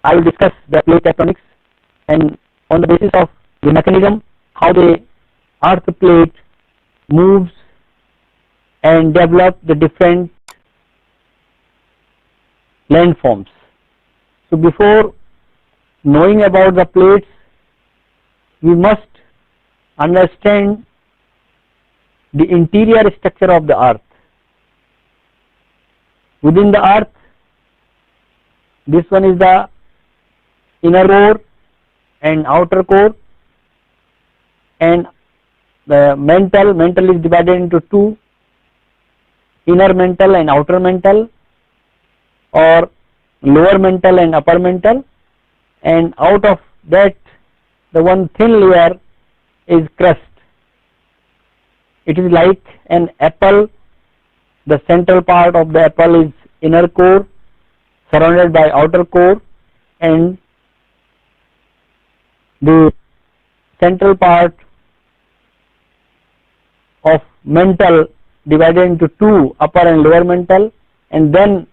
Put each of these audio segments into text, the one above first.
I will discuss the plate tectonics, and on the basis of the mechanism, how the earth plate moves and develop the different landforms. So before knowing about the plates, we must understand the interior structure of the earth. Within the earth, this one is the inner core and outer core, and the mantle is divided into two, inner mantle and outer mantle, or lower mantle and upper mantle, and out of that the one thin layer is crust. It is like an apple. The central part of the apple is inner core surrounded by outer core, and the central part of mantle divided into two, upper and lower mantle, and then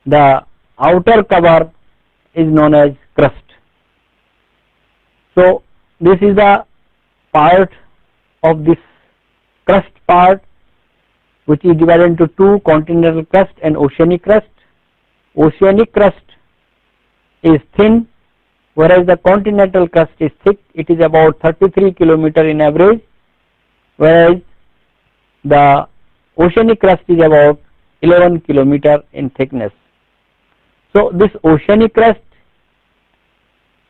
the outer cover is known as crust. So this is the part of this crust part, which is divided into two, continental crust and oceanic crust. Oceanic crust is thin, whereas the continental crust is thick. It is about 33 km in average, whereas the oceanic crust is about 11 km in thickness. So this oceanic crust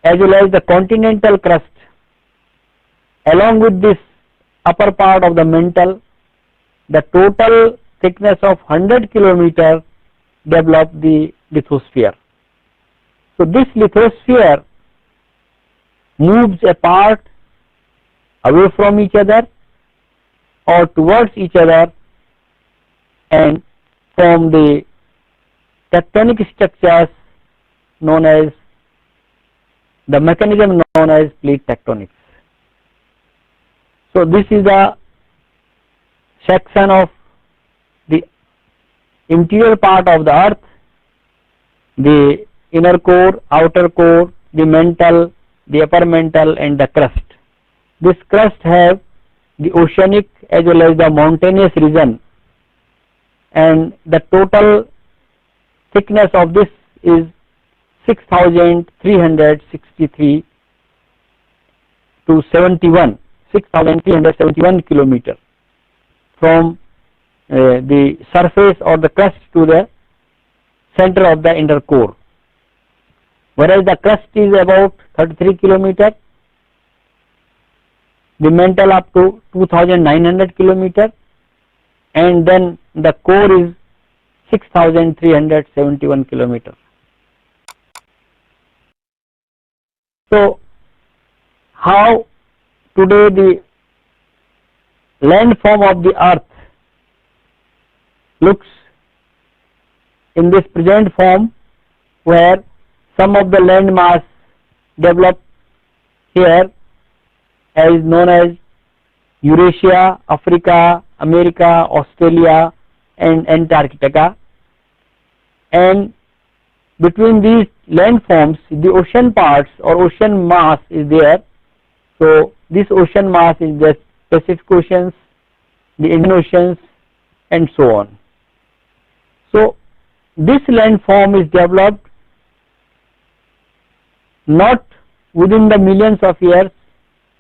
as well as the continental crust, along with this upper part of the mantle, the total thickness of 100 km develop the lithosphere. So this lithosphere moves apart, away from each other or towards each other, and from the tectonic structures known as the mechanism known as plate tectonics. So this is the section of the interior part of the earth, the inner core, outer core, the mantle, the upper mantle, and the crust. This crust have the oceanic as well as the mountainous region, and the total thickness of this is 6,363 to 71, 6,371 km from the surface or the crust to the center of the inner core, whereas the crust is about 33 km, the mantle up to 2,900 km, and then the core is 6,371 km. So how today the landform of the earth looks in this present form, where some of the land mass developed here as known as Eurasia, Africa, America, Australia, and Antarctica, and between these landforms the ocean parts or ocean mass is there. So this ocean mass is the Pacific Oceans, the Indian Oceans, and so on. So this landform is developed not within the millions of years,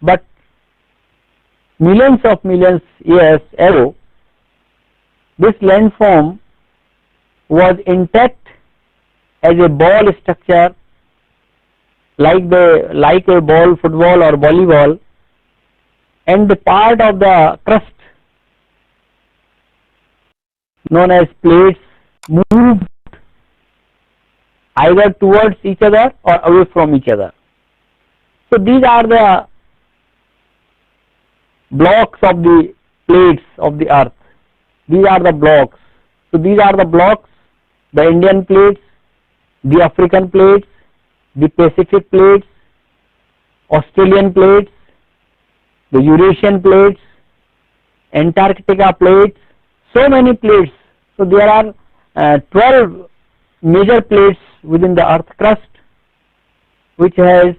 but millions of millions years ago. This landform was intact as a ball structure, like a ball, football or volleyball, and the part of the crust known as plates moved either towards each other or away from each other. So these are the blocks of the plates of the earth. These are the blocks. So these are the blocks: the Indian plates, the African plates, the Pacific plates, Australian plates, the Eurasian plates, Antarctica plates, so many plates. So there are 12 major plates within the earth crust, which has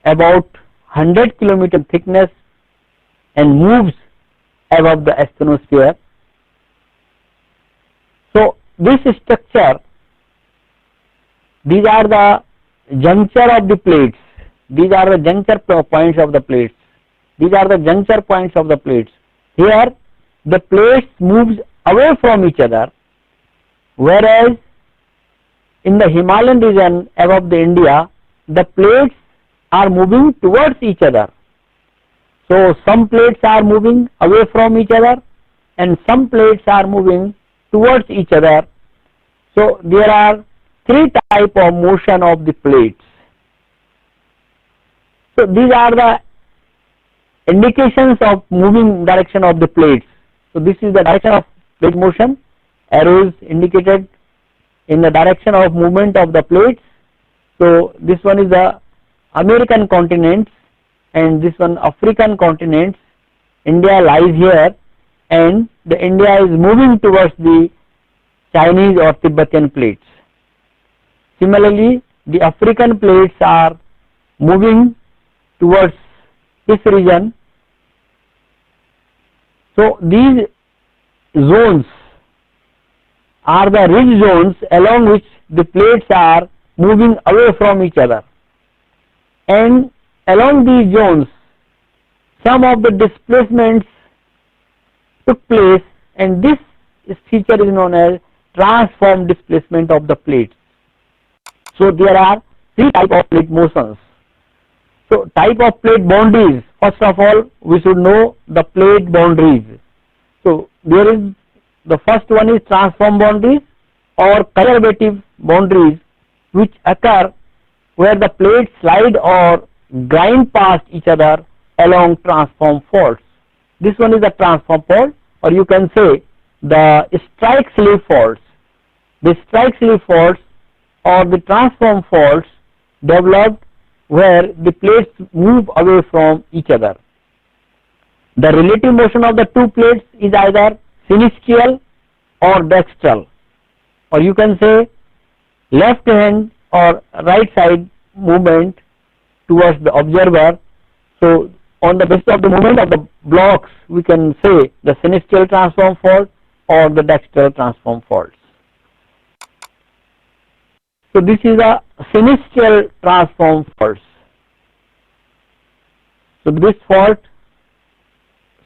about 100 km thickness and moves above the asthenosphere. So this structure, these are the juncture of the plates, these are the juncture points of the plates, these are the juncture points of the plates. Here the plates moves away from each other, whereas in the Himalayan region above the India, the plates are moving towards each other. So some plates are moving away from each other and some plates are moving towards each other. So there are three types of motion of the plates. So these are the indications of moving direction of the plates. So this is the direction of plate motion. Arrows indicated in the direction of movement of the plates. So this one is the American continents and this one African continents. India lies here and the India is moving towards the Chinese or Tibetan plates. Similarly, the African plates are moving towards this region. So these zones are the ridge zones along which the plates are moving away from each other, and along these zones some of the displacements took place, and this feature is known as transform displacement of the plates. So there are three types of plate motions. So type of plate boundaries, first of all we should know the plate boundaries. So there is the first one is transform boundaries or conservative boundaries, which occur where the plates slide or grind past each other along transform faults. This one is the transform fault, or you can say the strike slip faults. The strike slip faults or the transform faults developed where the plates move away from each other. The relative motion of the two plates is either sinistral or dextral, or you can say left hand or right side movement towards the observer. So on the basis of the movement of the blocks we can say the sinistral transform fault or the dextral transform faults. So this is a sinistral transform faults. So this fault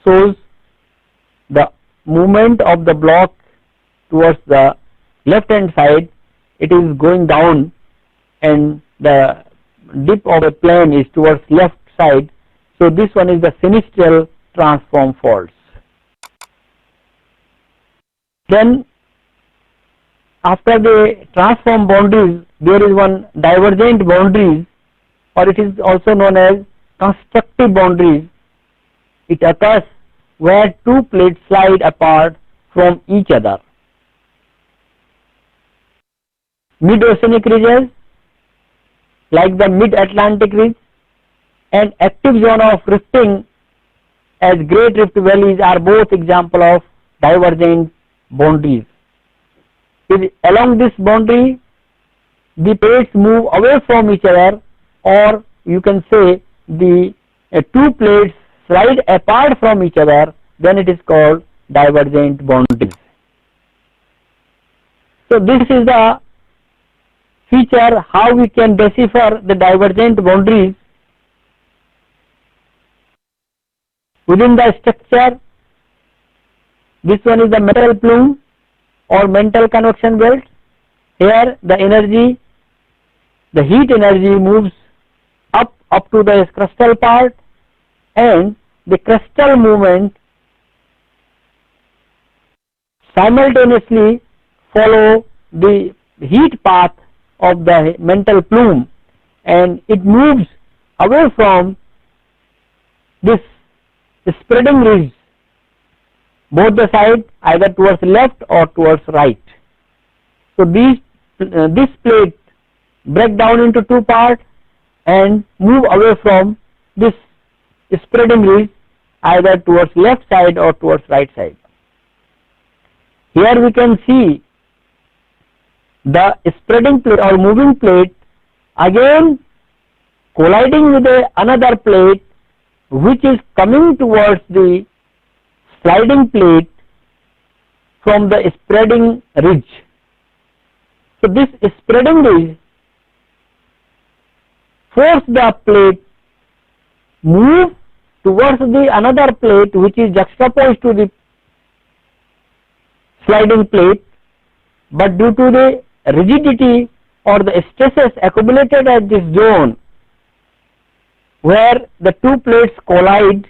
shows the movement of the block towards the left hand side, it is going down and the dip of the plane is towards left side. So this one is the sinistral transform faults. Then after the transform boundaries there is one divergent boundaries, or it is also known as constructive boundaries. It occurs where two plates slide apart from each other. Mid-oceanic ridges like the mid-Atlantic ridge and active zone of rifting as Great Rift Valleys are both example of divergent boundaries. Along this boundary the plates move away from each other, or you can say the two plates slide apart from each other, then it is called divergent boundaries. So this is the feature how we can decipher the divergent boundaries within the structure. This one is the mantle plume or mantle convection belt. Here the energy, the heat energy moves up to the crustal part, and the crustal movement simultaneously follow the heat path of the mantle plume, and it moves away from this spreading ridge, both the sides, either towards left or towards right. So this plate break down into two parts and move away from this spreading ridge, either towards left side or towards right side. Here we can see the spreading plate or moving plate again colliding with another plate which is coming towards the sliding plate from the spreading ridge. So this spreading ridge force the plate move towards the another plate which is juxtaposed to the sliding plate, but due to the rigidity or the stresses accumulated at this zone where the two plates collide,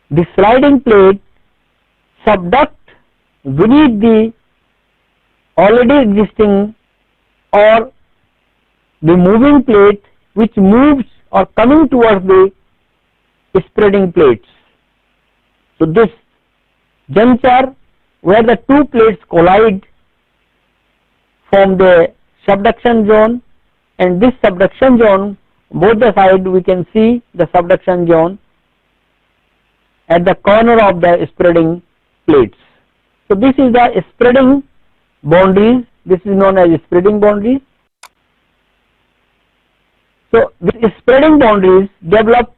the sliding plate subduct beneath the already existing or the moving plate which moves or coming towards the spreading plates. So this juncture where the two plates collide from the subduction zone, and this subduction zone, both the side we can see the subduction zone at the corner of the spreading plates. So this is the spreading boundaries. This is known as spreading boundaries. So these spreading boundaries develop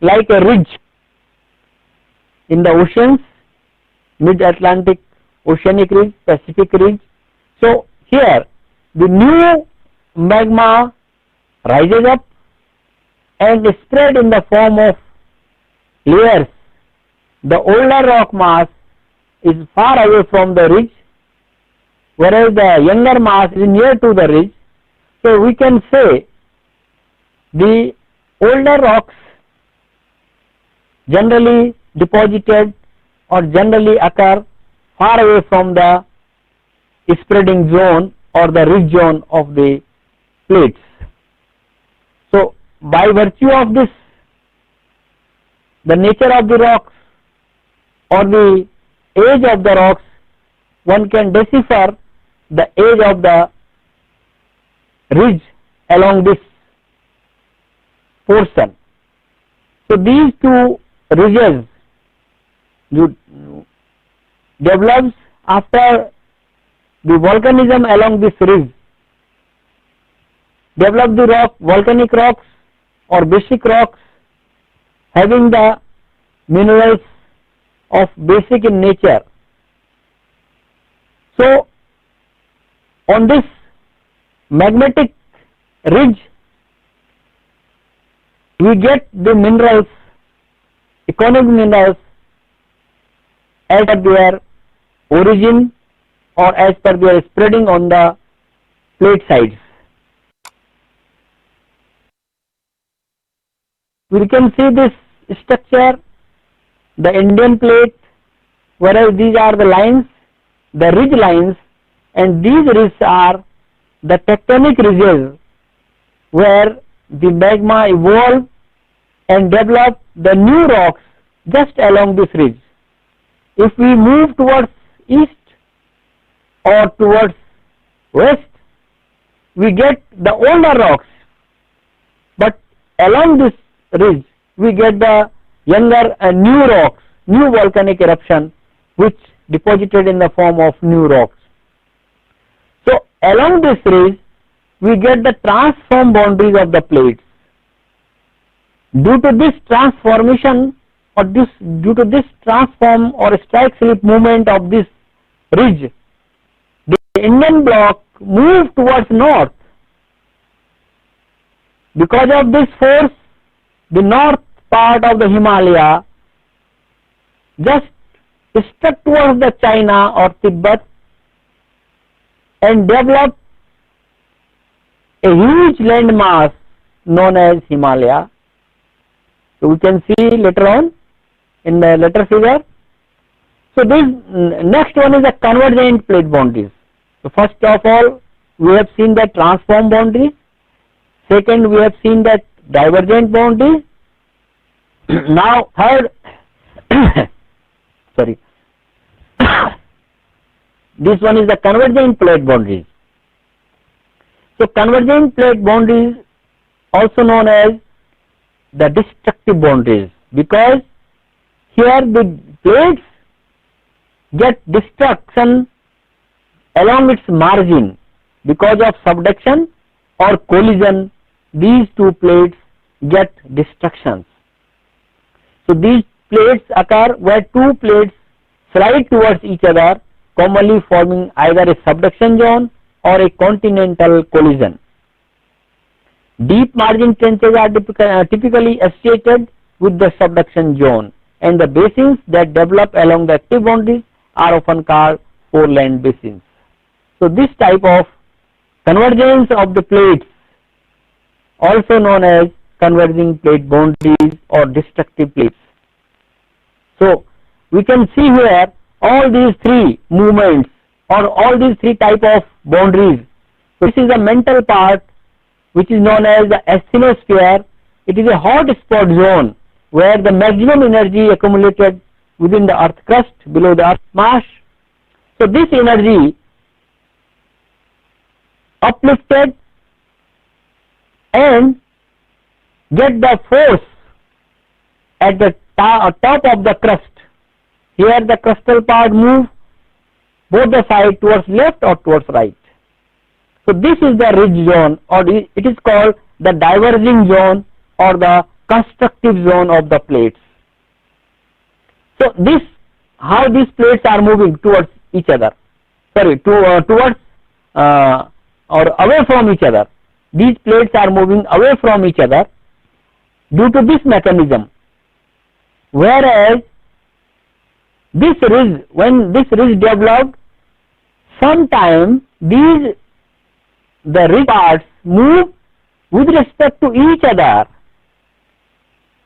like a ridge in the oceans, mid-Atlantic oceanic ridge, Pacific ridge. So here the new magma rises up and spread in the form of layers. The older rock mass is far away from the ridge, whereas the younger mass is near to the ridge. So we can say the older rocks generally deposited or generally occur far away from the spreading zone or the ridge zone of the plates. So by virtue of this, the nature of the rocks or the age of the rocks, one can decipher the age of the ridge along this portion. So these two ridges develops after the volcanism along this ridge, develop the volcanic rocks or basic rocks having the minerals of basic in nature. So on this magmatic ridge we get the minerals, economic minerals as per their origin or as per their spreading on the plate sides. We can see this structure, the Indian plate, whereas these are the lines, the ridge lines, and these ridges are the tectonic ridges where the magma evolved and developed the new rocks just along this ridge. If we move towards east or towards west, we get the older rocks, but along this ridge we get the younger new rocks, new volcanic eruption which deposited in the form of new rocks. So along this ridge we get the transform boundaries of the plates. Due to this transformation or due to this transform or strike slip movement of this ridge, the Indian block moved towards north. Because of this force, the north part of the Himalaya just stuck towards the China or Tibet and developed a huge landmass known as Himalaya. So we can see later on in the later figure. So this next one is the convergent plate boundaries. So first of all we have seen the transform boundaries. Second we have seen that divergent boundaries. Now third sorry this one is the convergent plate boundaries. So convergent plate boundaries also known as the destructive boundaries, because here the plates get destruction along its margin. Because of subduction or collision, these two plates get destructions. So these plates occur where two plates slide towards each other, commonly forming either a subduction zone or a continental collision. Deep margin trenches are typically associated with the subduction zone, and the basins that develop along the active boundaries are often called foreland basins. So this type of convergence of the plates, also known as converging plate boundaries or destructive plates. So we can see here all these three movements or all these three type of boundaries. So this is the mental part, which is known as the asthenosphere. It is a hot spot zone where the maximum energy accumulated within the earth crust below the earth mass. So this energy uplifted and get the force at the top of the crust. Here the crustal part moves both the side towards left or towards right. So this is the ridge zone, or it is called the diverging zone or the constructive zone of the plates. So this, how these plates are moving towards each other, towards or away from each other. These plates are moving away from each other due to this mechanism. Whereas this ridge, when this ridge developed, sometimes the ridge parts move with respect to each other.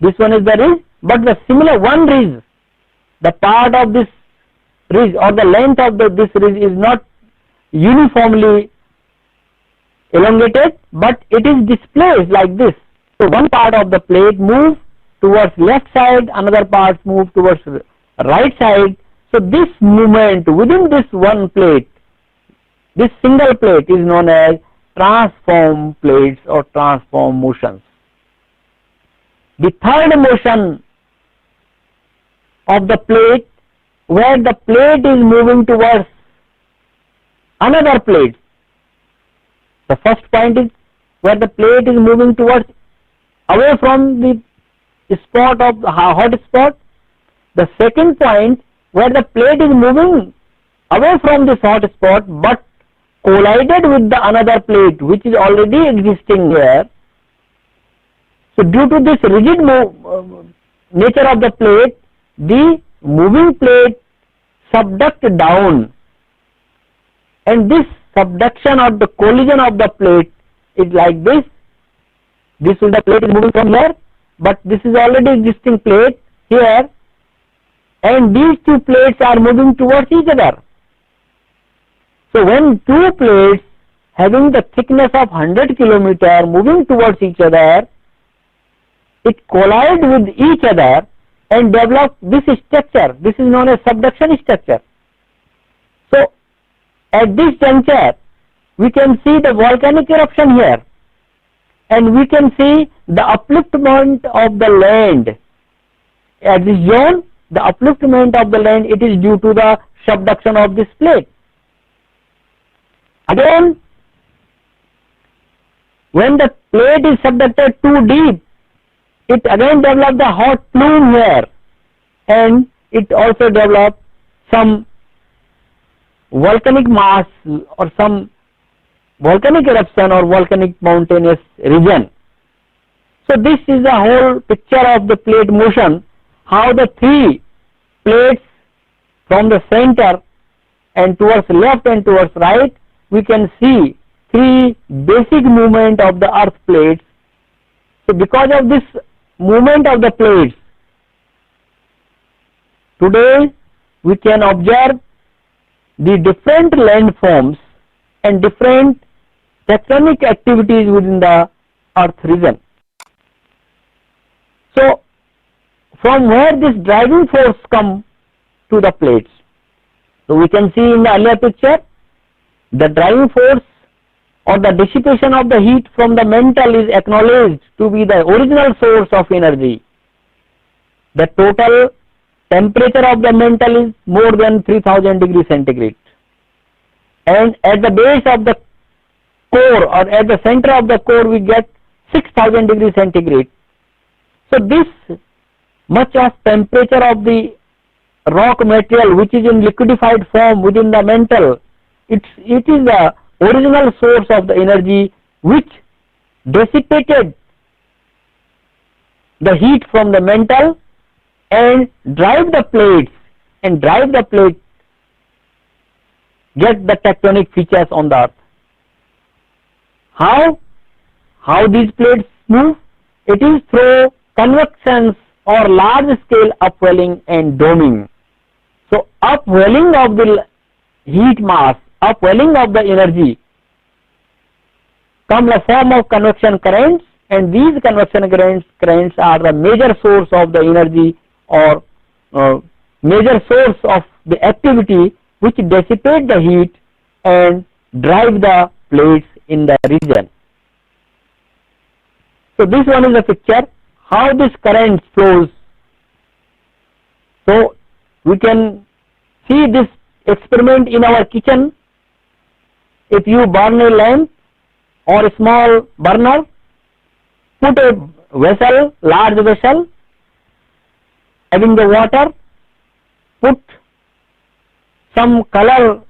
This one is the ridge, but the similar one ridge, the part of this ridge or the length of this ridge is not uniformly elongated, but it is displaced like this. So one part of the plate moves towards left side, another part moves towards right side. So this movement within this one plate, this single plate, is known as transform plates or transform motions. The third motion of the plate, where the plate is moving towards another plate. The first point is where the plate is moving towards away from the spot of the hot spot. The second point where the plate is moving away from this hot spot but collided with the another plate which is already existing here. So due to this rigid nature of the plate, the moving plate subduct down, and this subduction or the collision of the plate is like this. This is the plate is moving from here, but this is already existing plate here, and these two plates are moving towards each other. So when two plates having the thickness of 100 km moving towards each other, it collides with each other and develop this structure. This is known as subduction structure. So at this juncture we can see the volcanic eruption here, and we can see the upliftment of the land. At this zone, the upliftment of the land, it is due to the subduction of this plate. Again, when the plate is subducted too deep, it again develops the hot plume here, and it also develops some volcanic mass or some volcanic eruption or volcanic mountainous region. So this is the whole picture of the plate motion, how the three plates from the center and towards left and towards right, we can see three basic movement of the earth plates. So because of this movement of the plates, today we can observe the different landforms and different tectonic activities within the earth region. So from where this driving force come to the plates? So we can see in the earlier picture, the driving force or the dissipation of the heat from the mantle is acknowledged to be the original source of energy. The total temperature of the mantle is more than 3000 degrees centigrade. and at the base of the core or at the center of the core we get 6000 degrees centigrade. So this much of temperature of the rock material which is in liquefied form within the mantle, it is the original source of the energy which dissipated the heat from the mantle and drive the plates get the tectonic features on the earth. How these plates move? It is through convections or large scale upwelling and doming. So upwelling of the heat mass, upwelling of the energy come in the form of convection currents, and these convection currents are the major source of the energy or major source of the activity which dissipate the heat and drive the plates in the region. So this one is a picture how this current flows. So we can see this experiment in our kitchen. If you burn a lamp or a small burner, put a vessel, large vessel, having the water, put some color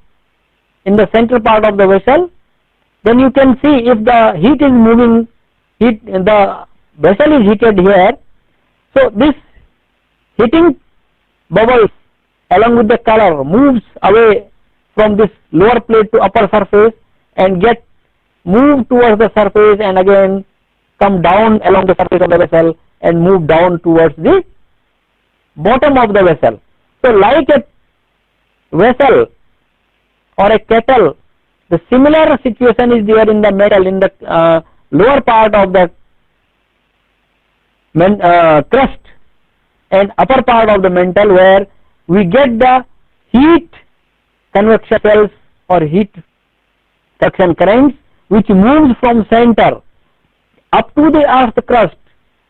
in the central part of the vessel, then you can see if the heat is moving, the vessel is heated here. So this heating bubbles along with the color moves away from this lower plate to upper surface and get moved towards the surface and again come down along the surface of the vessel and move down towards the bottom of the vessel. So like a vessel or a kettle, the similar situation is there in the metal, in the lower part of the crust and upper part of the mantle, where we get the heat convection cells or heat suction currents which moves from center up to the earth crust,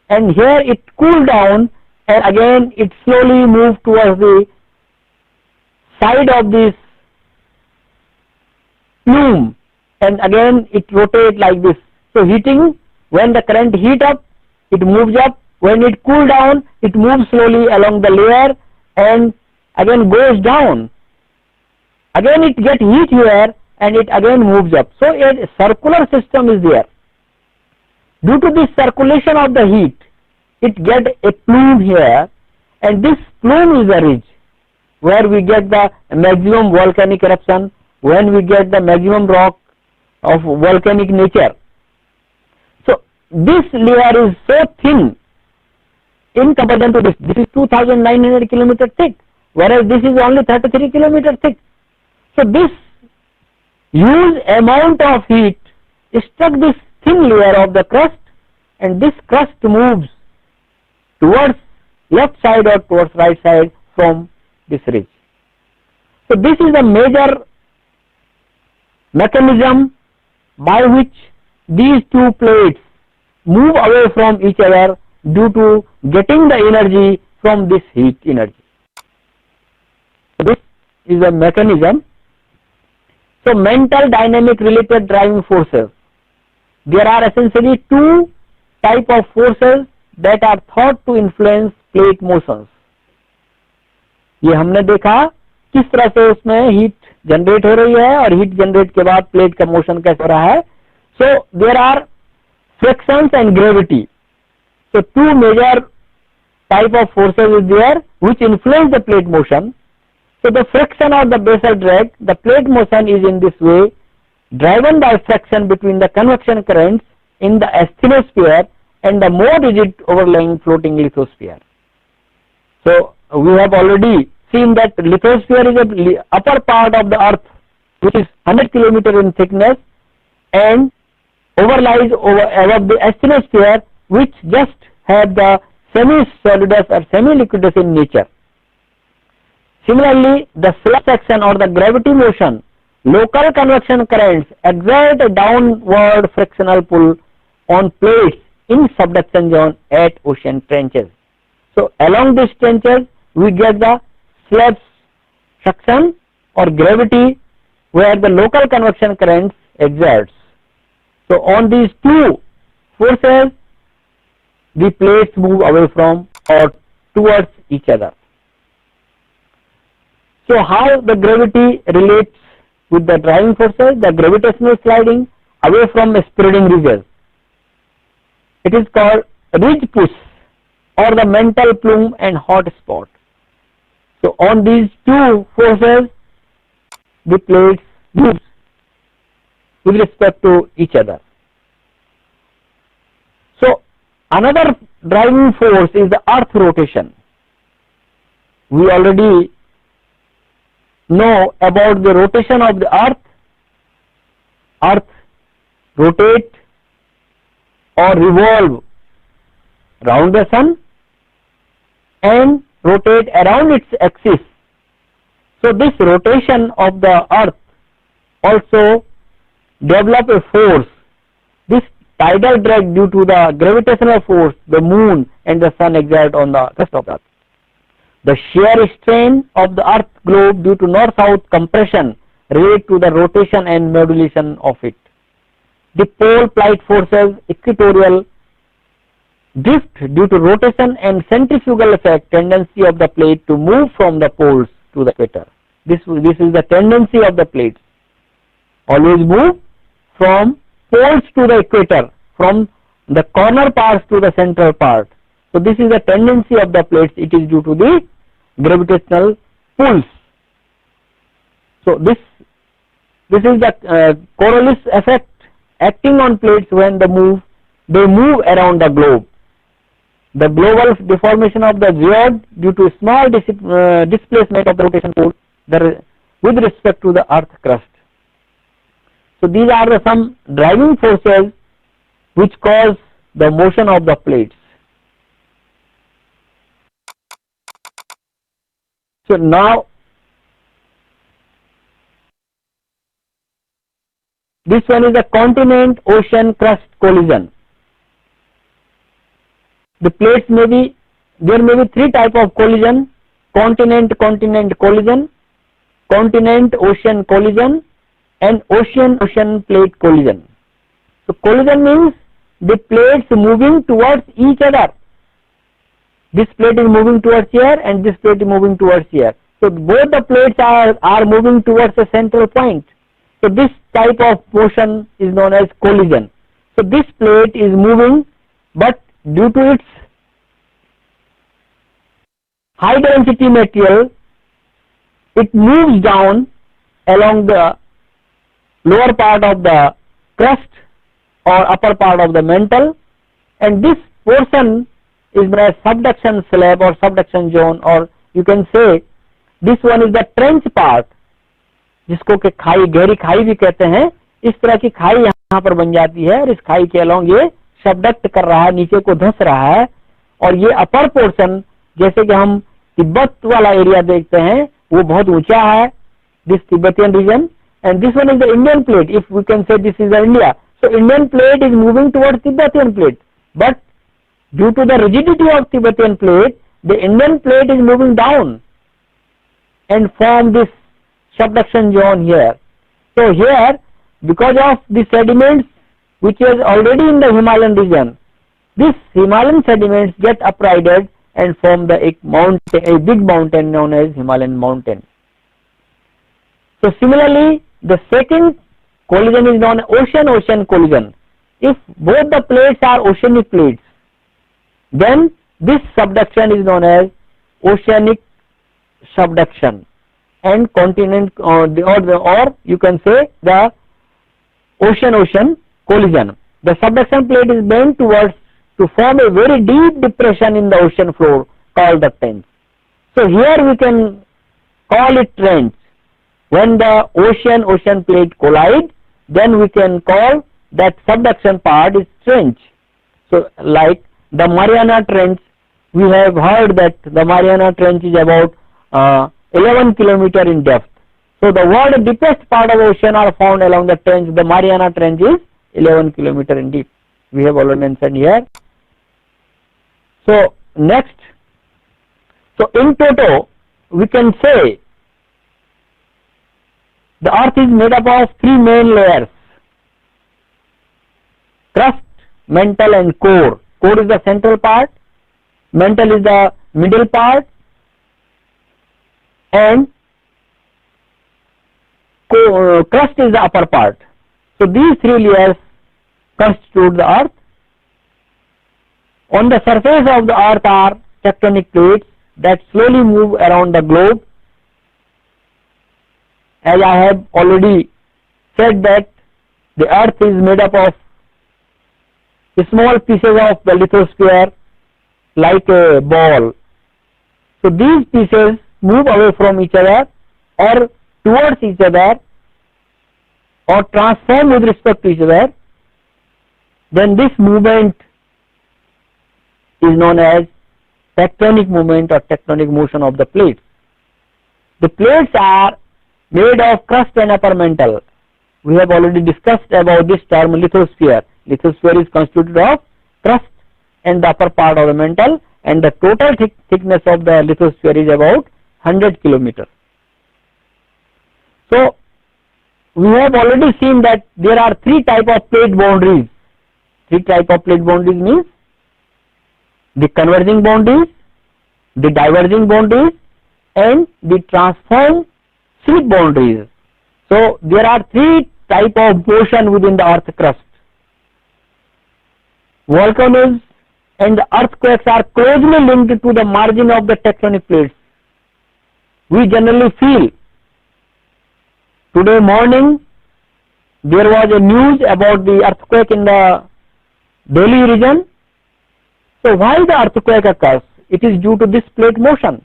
and here it cool down and again it slowly moves towards the side of this plume and again it rotates like this. So heating, when the current heat up, it moves up, when it cool down, it moves slowly along the layer and again goes down. Again it gets heat here and it again moves up. So a circular system is there. Due to this circulation of the heat, it gets a plume here, and this plume is a ridge where we get the maximum volcanic eruption, when we get the maximum rock of volcanic nature. So this layer is so thin in comparison to this. This is 2900 kilometer thick, whereas this is only 33 kilometer thick. So this huge amount of heat struck this thin layer of the crust, and this crust moves towards left side or towards right side from this ridge. So this is a major mechanism by which these two plates move away from each other due to getting the energy from this heat energy. So this is a mechanism. So mental dynamic related driving forces. There are essentially two type of forces that are thought to influence plate motions. ये हमने देखा किस तरह से उसमें heat generate हो रही है और हीट जनरेट के बाद प्लेट का मोशन कैसे हो रहा है. So there are frictions and gravity. So two major type of forces is there which influence the plate motion. So the friction or the basal drag, the plate motion is in this way, driven by friction between the convection currents in the asthenosphere and the more rigid overlying floating lithosphere. So we have already seen that lithosphere is the upper part of the earth which is 100 km in thickness and overlies above the asthenosphere, which just have the semi-solidus or semi-liquidus in nature. Similarly, the slab section or the gravity motion, local convection currents exert a downward frictional pull on plates in subduction zone at ocean trenches. So along these trenches we get the slab suction or gravity where the local convection currents exerts. So on these two forces, the plates move away from or towards each other. So how the gravity relates with the driving forces? The gravitational sliding away from spreading ridges. It is called ridge push or the mental plume and hot spot. So on these two forces, the plates move with respect to each other. So another driving force is the earth rotation. We already know about the rotation of the earth. Earth rotate or revolve round the sun and rotate around its axis. So this rotation of the earth also develop a force. This tidal drag due to the gravitational force the moon and the sun exert on the crust of the earth. The shear strain of the earth globe due to north-south compression relate to the rotation and modulation of it. The pole plight forces equatorial drift due to rotation and centrifugal effect tendency of the plate to move from the poles to the equator. This is the tendency of the plates. Always move from poles to the equator, from the corner parts to the central part. So this is the tendency of the plates. It is due to the gravitational pulls. So this is the Coriolis effect acting on plates when they move around the globe. The global deformation of the geode due to small displacement of the rotation pole with respect to the earth crust. So these are the some driving forces which cause the motion of the plates. So now this one is the continent ocean crust collision. The plates there may be three type of collision: continent collision, continent ocean collision, and ocean plate collision. So collision means the plates moving towards each other. This plate is moving towards here and this plate is moving towards here. So both the plates are moving towards a central point. So this type of motion is known as collision. So this plate is moving, but due to its high density material, it moves down along the lower part of the crust or upper part of the mantle, and this portion is known as subduction slab or subduction zone, or you can say this one is the trench part, जिसको कि खाई, गहरी खाई भी कहते हैं. इस तरह की खाई यहाँ पर बन जाती है और इस खाई के अलोंग ये सबडक्ट कर रहा है, नीचे को धंस रहा है. और ये अपर पोर्शन, जैसे कि हम तिब्बत वाला एरिया देखते हैं, वो बहुत ऊंचा है, this Tibetan region, and this one is the Indian plate. If we can say this is the India, so Indian plate is moving towards Tibetan plate, but due to the rigidity of Tibetan plate, the Indian plate is moving down and form this subduction zone here. So here, because of the sediments which is already in the Himalayan region, this Himalayan sediments get uprided and form a big mountain known as Himalayan mountain. So similarly, the second collision is known as ocean collision. If both the plates are oceanic plates, then this subduction is known as oceanic subduction and continent or you can say the ocean collision. The subduction plate is bent towards to form a very deep depression in the ocean floor called the trench. So here we can call it trench. When the ocean plate collide, then we can call that subduction part is trench. So like the Mariana Trench, we have heard that the Mariana Trench is about 11 kilometer in depth. So the world deepest part of ocean are found along the trench. The Mariana Trench is 11 kilometer in deep. We have already mentioned here. So next, so in toto we can say The earth is made up of three main layers: crust, mantle and core. Core is the central part, mantle is the middle part, and crust is the upper part. So these three layers constitute the earth. On the surface of the earth are tectonic plates that slowly move around the globe. As I have already said that the earth is made up of small pieces of the lithosphere like a ball. So these pieces move away from each other or towards each other or transform with respect to each other. Then this movement is known as tectonic movement or tectonic motion of the plates. The plates are made of crust and upper mantle. We have already discussed about this term lithosphere. Lithosphere is constituted of crust and the upper part of the mantle, and the total thickness of the lithosphere is about 100 kilometers. So we have already seen that there are three types of plate boundaries. Three types of plate boundaries means the converging boundaries, the diverging boundaries, and the transform slip boundaries. So there are three types of motion within the earth crust. Volcanoes and earthquakes are closely linked to the margin of the tectonic plates. We generally feel. Today morning there was a news about the earthquake in the Delhi region. So why the earthquake occurs? It is due to this plate motion,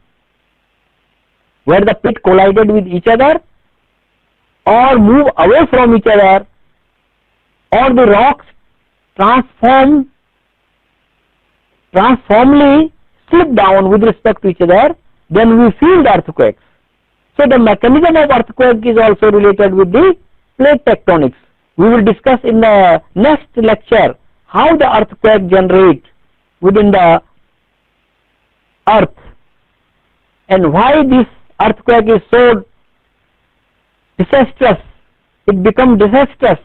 where the plate collided with each other or move away from each other, or the rocks transformly slip down with respect to each other, then we feel the earthquakes. So the mechanism of earthquake is also related with the plate tectonics. We will discuss in the next lecture how the earthquake generates within the earth and why this earthquake is so disastrous. It becomes disastrous.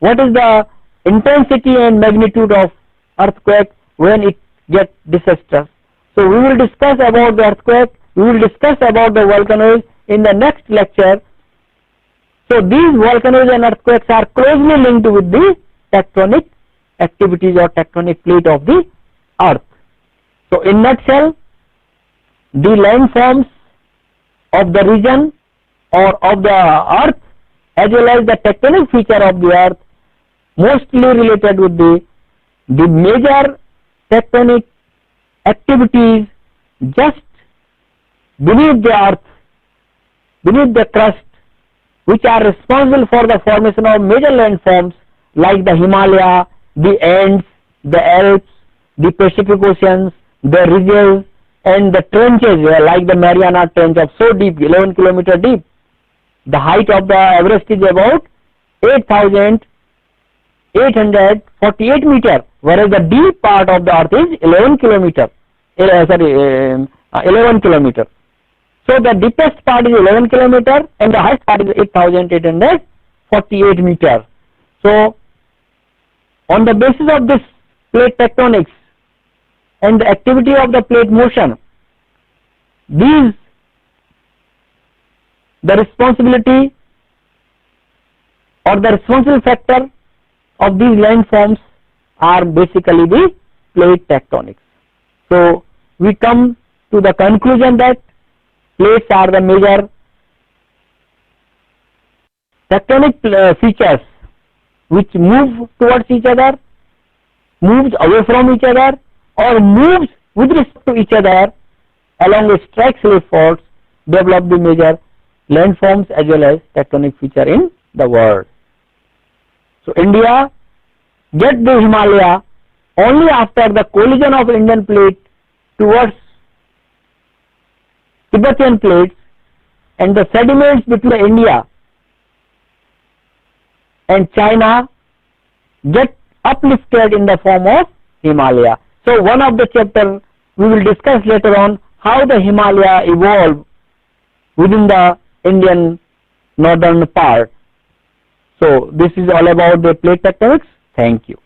What is the intensity and magnitude of earthquake when it gets disastrous? So we will discuss about the earthquake, we will discuss about the volcanoes in the next lecture. So these volcanoes and earthquakes are closely linked with the tectonic activities or tectonic plate of the earth. So in nutshell, the landforms of the region or of the earth as well as the tectonic feature of the earth mostly related with the major tectonic activities just beneath the earth, beneath the crust, which are responsible for the formation of major landforms like the Himalaya, the Andes, the Alps, the Pacific Oceans, the ridges, and the trenches like the Mariana Trench of so deep, 11 kilometer deep. The height of the Everest is about 8,848 meter, whereas the deep part of the earth is 11 kilometer. 11 kilometer. So the deepest part is 11 kilometer and the highest part is 8,848 meter. So on the basis of this plate tectonics and the activity of the plate motion, the responsibility or the responsible factor of these landforms are basically the plate tectonics. So we come to the conclusion that plates are the major tectonic features which move towards each other, moves away from each other, or moves with respect to each other along a strike slip faults, develop the major landforms as well as tectonic feature in the world. So India get the Himalaya only after the collision of Indian plate towards Tibetan plates, and the sediments between India and China get uplifted in the form of Himalaya. So one of the chapter we will discuss later on how the Himalaya evolved within the Indian northern part. So this is all about the plate tectonics. Thank you.